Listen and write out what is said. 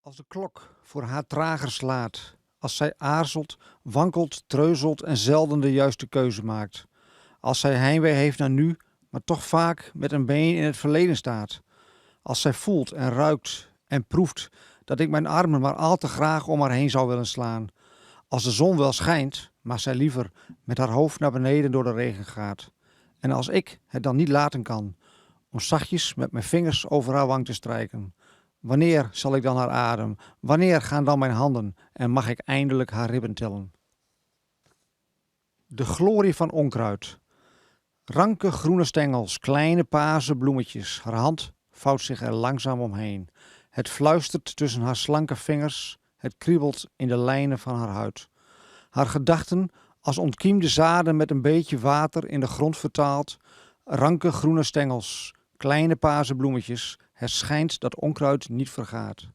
Als de klok voor haar trager slaat, als zij aarzelt, wankelt, treuzelt en zelden de juiste keuze maakt. Als zij heimwee heeft naar nu, maar toch vaak met een been in het verleden staat. Als zij voelt en ruikt en proeft dat ik mijn armen maar al te graag om haar heen zou willen slaan. Als de zon wel schijnt, maar zij liever met haar hoofd naar beneden door de regen gaat. En als ik het dan niet laten kan, om zachtjes met mijn vingers over haar wang te strijken. Wanneer zal ik dan haar adem? Wanneer gaan dan mijn handen en mag ik eindelijk haar ribben tillen? De glorie van onkruid. Ranke groene stengels, kleine paarse bloemetjes. Haar hand vouwt zich er langzaam omheen. Het fluistert tussen haar slanke vingers. Het kriebelt in de lijnen van haar huid. Haar gedachten als ontkiemde zaden met een beetje water in de grond vertaald. Ranke groene stengels, kleine paarse bloemetjes. Het schijnt dat onkruid niet vergaat.